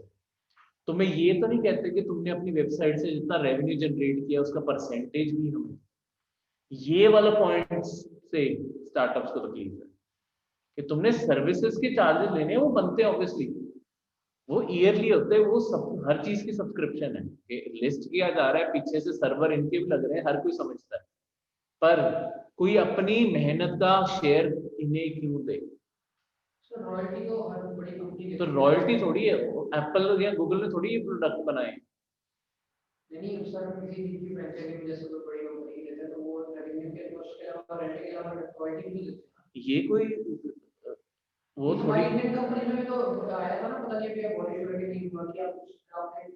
Speaker 1: तुम्हें ये तो नहीं कहते कि तुमने अपनी वेबसाइट से जितना रेवेन्यू जनरेट किया उसका परसेंटेज भी हमें। ये वाला पॉइंट से स्टार्टअप्स को तकलीफ है कि तुमने सर्विसेज के चार्जेस लेने हैं, वो बनते हैं ऑब्वियसली, वो ईयरली होते हैं, वो सब हर चीज की सब्सक्रिप्शन है कि लिस्ट किया जा रहा है, पीछे से सर्वर इनके भी लग रहे हैं, हर कोई समझता है, पर कोई अपनी मेहनत का शेयर इन्हें क्यों दे?
Speaker 5: सर रॉयल्टी तो हर बड़ी कंपनी
Speaker 1: तो रॉयल्टी थोड़ी है, एप्पल या गूगल ने थोड़ी ये प्रोडक्ट बनाए।
Speaker 5: नहीं सर, किसी भी फ्रेंचाइजी में जैसे तो बड़ी कंपनी लेते हैं तो वो रेवेन्यू के उसके अलावा रेंट के अलावा रॉयल्टी भी लेते हैं।
Speaker 1: ये कोई वो थोड़ी,
Speaker 5: इंडियन कंपनी में तो आया था ना, पता नहीं क्या बॉलीवुड के नहीं हुआ कि आप आपने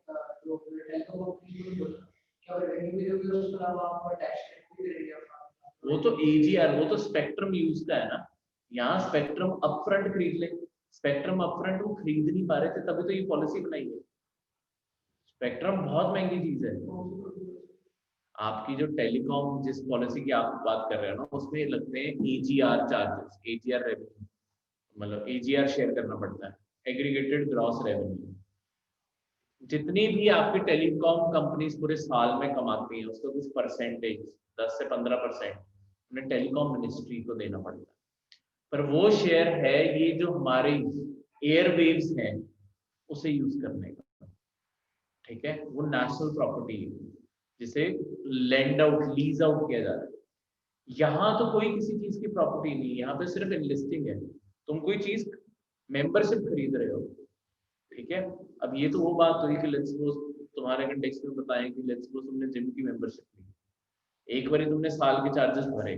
Speaker 5: जो टेलीकॉम कंपनी को बोला कि अगर रेवेन्यू भी दोगे उसके अलावा आपको टैक्स भी देंगे अपना।
Speaker 1: वो तो AGR, वो तो स्पेक्ट्रम यूज का है ना, यहाँ स्पेक्ट्रम अपफ्रंट खरीद ले, स्पेक्ट्रम अपफ्रंट वो खरीद नहीं पा रहे थे, तभी तो ये पॉलिसी बनाई है। स्पेक्ट्रम बहुत महंगी चीज है। आपकी जो टेलीकॉम जिस पॉलिसी की आप बात कर रहे हो ना, उसमें लगते हैं AGR चार्जेस, AGR रेवेन्यू, मतलब AGR शेयर करना पड़ता है, एग्रीगेटेड ग्रॉस रेवेन्यू। जितनी भी आपकी टेलीकॉम कंपनीज पूरे साल में कमाती हैं, उसका कुछ परसेंटेज 10 से 15% उन्हें टेलीकॉम मिनिस्ट्री को देना पड़ता है। पर वो शेयर है ये जो हमारे एयरवेव्स हैं उसे यूज करने का, ठीक है। वो नेशनल प्रॉपर्टी है जिसे लैंड आउट, लीज आउट किया जा रहा है। यहाँ तो कोई किसी चीज की प्रॉपर्टी नहीं है, यहाँ पे सिर्फ इनलिस्टिंग है। तुम कोई चीज मेंबरशिप खरीद रहे हो, ठीक है। अब ये तो वो बात हुई कि लेट्स सपोज तुम्हारे कंटेक्स्ट में बताएं कि लेट्स सपोज तुमने जिम की मेंबरशिप ली, एक बार तुमने साल के चार्जेस भरे,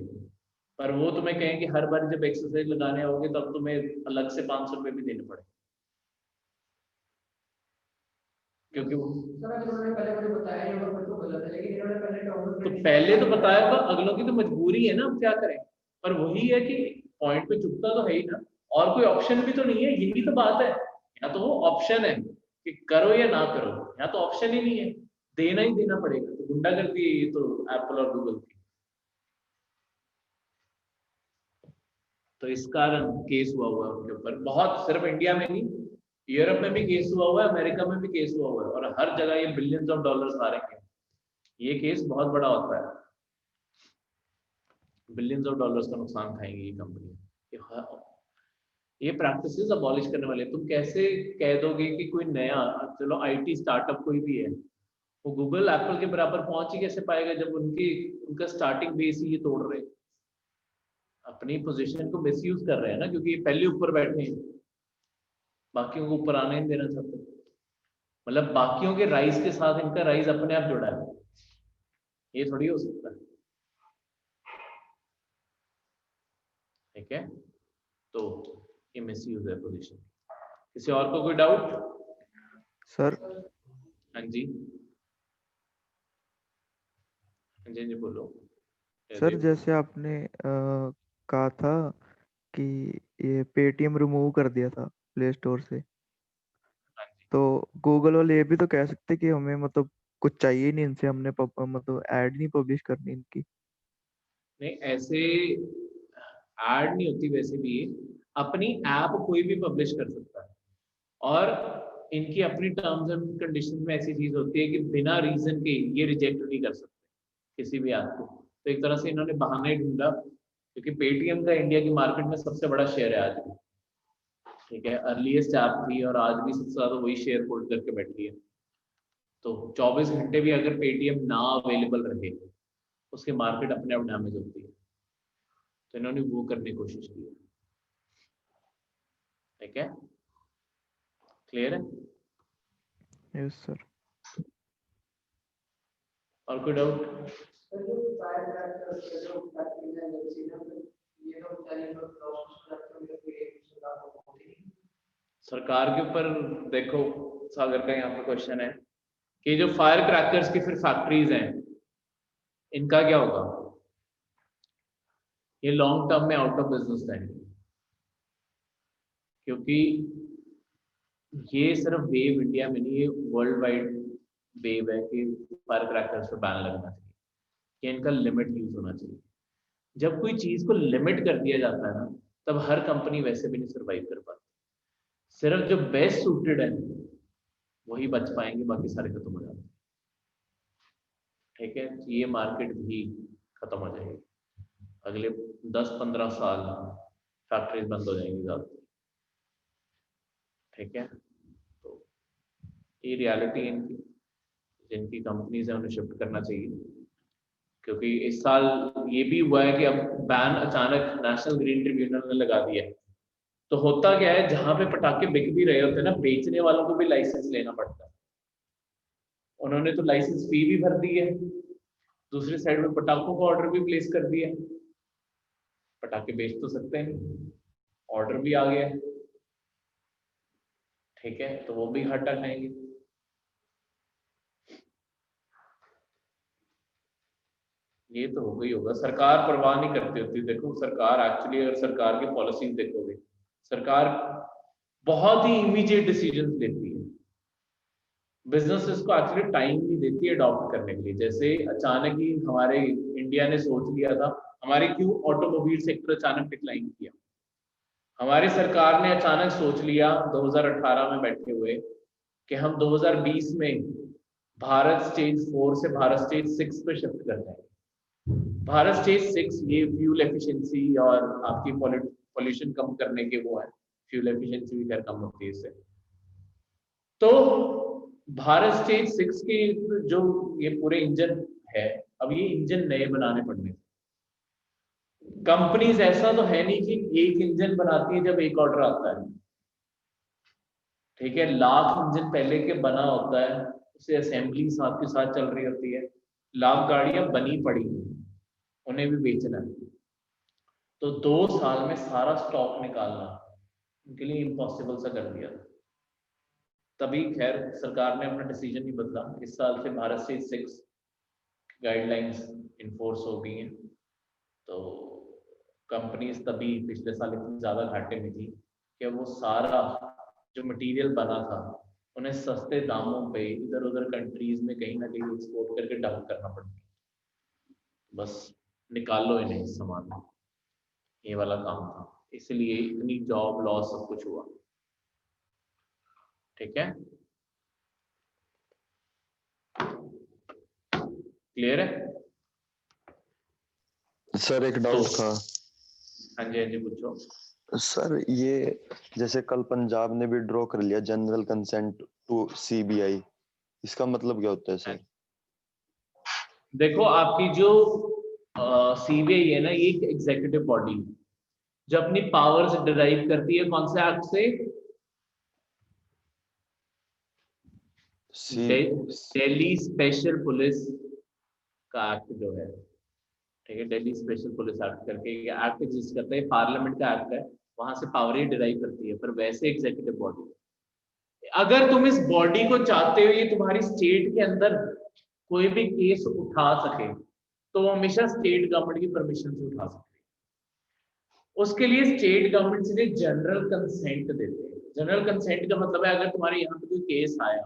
Speaker 1: पर वो तुम्हें कहें कि हर बार जब एक्सरसाइज लगाने आओगे तब तुम्हें अलग से 500 रुपये भी देने पड़े, क्योंकि वो
Speaker 5: सर अगर उन्होंने पहले मुझे बताया ये और तो गलत है, लेकिन इन्होंने पहले
Speaker 1: तो पहले तो बताया, तो अगलों की तो मजबूरी है ना, हम क्या करें। पर वही है कि पॉइंट पे चुकता तो है ही ना, और कोई ऑप्शन भी तो नहीं है, यही तो बात है। या तो वो ऑप्शन है कि करो या ना करो, या तो ऑप्शन ही नहीं है, देना ही देना पड़ेगा। तो गुंडागर्दी है ये तो एप्पल और गूगल की। तो इस कारण केस हुआ है उनके ऊपर बहुत, सिर्फ इंडिया में नहीं, यूरोप में भी केस हुआ है, अमेरिका में भी केस हुआ है, और हर जगह ये बिलियंस ऑफ डॉलर्स आ रहे हैं। ये केस बहुत बड़ा होता है, बिलियंस ऑफ डॉलर्स का नुकसान खाएंगी ये कंपनी। ये प्रैक्टिसेस अबॉलिश करने वाले। तुम कैसे कह दोगे कि कोई नया, चलो IT स्टार्टअप कोई भी है, वो गूगल एप्पल के बराबर पहुंच ही कैसे पाएगा जब उनका स्टार्टिंग बेस ही ये तोड़ रहे हैं। अपनी पोजीशन को मिसयूज कर रहे हैं ना, क्योंकि ये पहले ऊपर बैठे हैं, बाकियों को ऊपर आने नहीं देना चाहते। मतलब बाकियों के राइज के साथ इनका राइज अपने आप जुड़ा है, ये थोड़ी हो सकता है, ठीक है। तो ये मिसयूज है पोजीशन। किसी और को कोई डाउट?
Speaker 4: सर
Speaker 1: हाँ जी, हाँ जी बोलो।
Speaker 4: सर जैसे आपने कहा था कि ये पेटीएम रिमूव कर दिया था प्ले स्टोर से,
Speaker 1: हाँ जी,
Speaker 4: तो गूगल वाले ये भी तो कह सकते कि हमें मतलब कुछ चाहिए नहीं इनसे, हमने मतलब ऐड नहीं पब्लिश करनी इनकी।
Speaker 1: नहीं ऐसे ऐड नहीं होती, वैसे भी अपनी ऐप कोई भी पब्लिश कर सकता है, और इनकी अपनी टर्म्स एंड कंडीशन में ऐसी चीज होती है कि बिना रीजन के ये रिजेक्ट नहीं कर सकते किसी भी ऐप को। तो एक तरह से इन्होंने बहाना ही ढूंढा, क्योंकि पेटीएम का इंडिया की मार्केट में सबसे बड़ा शेयर है आज भी, ठीक है। अर्लीस्ट ऐप थी और आज भी सबसे ज्यादा वही शेयर होल्ड करके बैठी है। तो 24 घंटे भी अगर पेटीएम ना अवेलेबल रहे, उसकी मार्केट अपने आप डैमेज होती है। तो इन्होंने वो करने की कोशिश की है, ठीक है। क्लियर है?
Speaker 4: Yes sir.
Speaker 1: और कोई डाउट?
Speaker 5: सर जो फायर क्रैकर जो फैक्ट्री है जैसे ना, ये लोग जाने पर लॉस करते हैं फिर एक सरकार को होती नहीं।
Speaker 1: सरकार के ऊपर देखो, सागर का यहाँ पे क्वेश्चन है कि जो फायर क्रैकर्स की फिर फैक्ट्रीज हैं, इनका क्या होगा? ये लॉन्ग टर्म में आउट ऑफ बिजनेस रहेंगे, क्योंकि ये सिर्फ वेव इंडिया में नहीं, ये वर्ल्ड वाइड वेव है कि फायर क्रैकर्स पे बैन लगना चाहिए, कि इनका लिमिट यूज होना चाहिए। जब कोई चीज को लिमिट कर दिया जाता है ना, तब हर कंपनी वैसे भी नहीं सर्वाइव कर पाती। सिर्फ जो बेस्ट सूटेड है वही बच पाएंगे, बाकी सारे खत्म हो जाते हैं, ठीक है। ये मार्केट भी खत्म हो जाएगी, अगले 10-15 साल फैक्ट्रीज बंद हो जाएंगी ज्यादा, ठीक है। तो ये रियलिटी है इनकी, जिनकी कंपनीज है उन्हें शिफ्ट करना चाहिए। क्योंकि इस साल ये भी हुआ है कि अब बैन अचानक नेशनल ग्रीन ट्रिब्यूनल ने लगा दिया है। तो होता क्या है, जहां पे पटाखे बिक भी रहे होते हैं ना, बेचने वालों को भी लाइसेंस लेना पड़ता है। उन्होंने तो लाइसेंस फी भी भर दी है, दूसरी साइड में पटाखों का ऑर्डर भी प्लेस कर दिया है। पटाखे बेच तो सकते हैं, ऑर्डर भी आ गया है, ठीक है। तो वो भी घाटा खाएंगे। ये तो होगा ही होगा। सरकार परवाह नहीं करती होती। देखो सरकार एक्चुअली, अगर सरकार की पॉलिसी देखोगे, सरकार बहुत ही इमीडिएट डिसीजंस लेती है। बिजनेसेस को एक्चुअली टाइम नहीं देती है अडॉप्ट करने के लिए। जैसे अचानक ही हमारे इंडिया ने सोच लिया था, हमारे क्यों ऑटोमोबाइल सेक्टर अचानक डिक्लाइन किया, हमारी सरकार ने अचानक सोच लिया 2018 में बैठे हुए कि हम 2020 में भारत स्टेज 4 से भारत स्टेज 6 पे शिफ्ट कर जाएंगे। भारत स्टेज 6 ये फ्यूल एफिशिएंसी और आपकी पॉल्यूशन कम करने के वो है, फ्यूल एफिशिएंसी भी खैर कम होती है इससे। तो भारत स्टेज 6 के जो ये पूरे इंजन है, अब ये इंजन नए बनाने पड़ने। कंपनीज ऐसा तो है नहीं कि एक इंजन बनाती है जब एक ऑर्डर आता है, ठीक है, लाख इंजन पहले के बना होता है, उसे असेंबली साथ के साथ चल रही होती है, लाख गाड़ियां बनी पड़ी हैं, उन्हें भी बेचना है। तो 2 साल में सारा स्टॉक निकालना उनके लिए इम्पॉसिबल सा कर दिया। तभी खैर सरकार ने अपना डिसीजन नहीं बदला, इस साल से भारत स्टेज 6 गाइडलाइंस इन्फोर्स हो गई हैं। तो कंपनीज तभी पिछले साल इतनी ज्यादा घाटे में थी कि वो सारा जो मटेरियल बना था उन्हें सस्ते दामों पे इधर उधर कंट्रीज में कहीं ना कहीं एक्सपोर्ट करके डंप करना पड़ता, बस निकाल लो इन्हें इस सामान में, ये वाला काम था। इसलिए इतनी जॉब लॉस सब कुछ हुआ। ठीक है, क्लियर है?
Speaker 2: सर एक डाउट था।
Speaker 1: हाँ जी, हाँ जी, पूछो।
Speaker 2: सर ये जैसे कल पंजाब ने भी ड्रॉ कर लिया जनरल कंसेंट टू सीबीआई, इसका मतलब क्या होता है सर?
Speaker 1: देखो आपकी जो सीबीआई है ना, ये एक एग्जीक्यूटिव बॉडी है जो अपनी पावर्स डिराइव करती है कौन से एक्ट से? दिल्ली स्पेशल पुलिस का एक्ट जो है, ठीक है, दिल्ली स्पेशल पुलिस एक्ट करके एक्ट एग्जिस्ट करता है, पार्लियामेंट का एक्ट है, वहां से पावर ही डिराइव करती है, पर वैसे एग्जीक्यूटिव बॉडी। अगर तुम इस बॉडी को चाहते हो ये तुम्हारी स्टेट के अंदर कोई भी केस उठा सके, तो वो हमेशा स्टेट गवर्नमेंट की परमिशन से उठा सकते हैं। उसके लिए स्टेट गवर्नमेंट से जनरल कंसेंट देते हैं। जनरल कंसेंट का मतलब है अगर तुम्हारे यहाँ पे कोई केस आया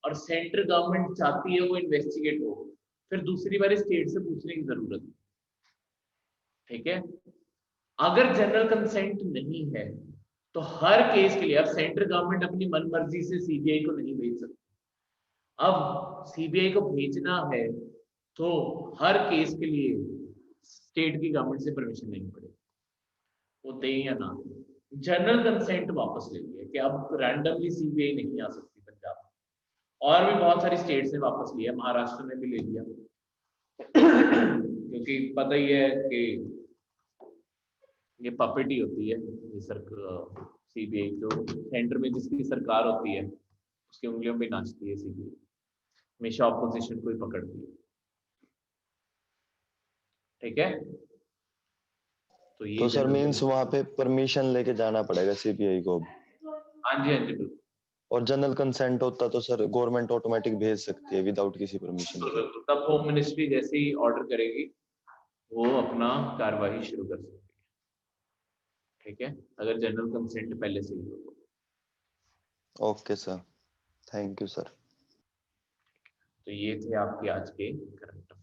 Speaker 1: और सेंट्रल गवर्नमेंट चाहती है वो इन्वेस्टिगेट हो, फिर दूसरी बार स्टेट से पूछने की जरूरत है। ठीक है, अगर जनरल कंसेंट नहीं है तो हर केस के लिए अब सेंट्रल गवर्नमेंट अपनी मनमर्जी से सीबीआई को नहीं भेज सकती। अब सीबीआई को भेजना है तो हर केस के लिए स्टेट की गवर्नमेंट से परमिशन लेनी पड़ेगी, वो दे या ना दे। जनरल कंसेंट वापस ले लिया कि अब रैंडमली सीबीआई नहीं आ सकती पंजाब में, और भी बहुत सारी स्टेट्स ने वापस लिया, महाराष्ट्र ने भी ले लिया क्योंकि पता ही है कि ये पपेट ही होती है ये सरकार। सीबीआई जो सेंटर में जिसकी सरकार होती है उसकी उंगलियों पे नाचती है सीबीआई, हमेशा ऑपोजिशन को ही पकड़ती है। ठीक है, तो ये
Speaker 2: तो सर
Speaker 1: जनरल
Speaker 2: मीन्स वहां पे परमिशन लेके जाना पड़ेगा सीबीआई को?
Speaker 1: हाँ जी, हाँ जी, बिल्कुल।
Speaker 2: और जनरल कंसेंट होता तो सर गवर्नमेंट ऑटोमेटिक भेज सकती है विदाउट किसी परमिशन के?
Speaker 1: बिल्कुल, तब होम मिनिस्ट्री जैसे ही ऑर्डर करेगी वो अपना कार्रवाई शुरू कर सकती है। ठीक है, अगर जनरल कंसेंट पहले से ही हो।
Speaker 2: Okay sir, thank you sir.
Speaker 1: तो ये थे आपके आज के करंट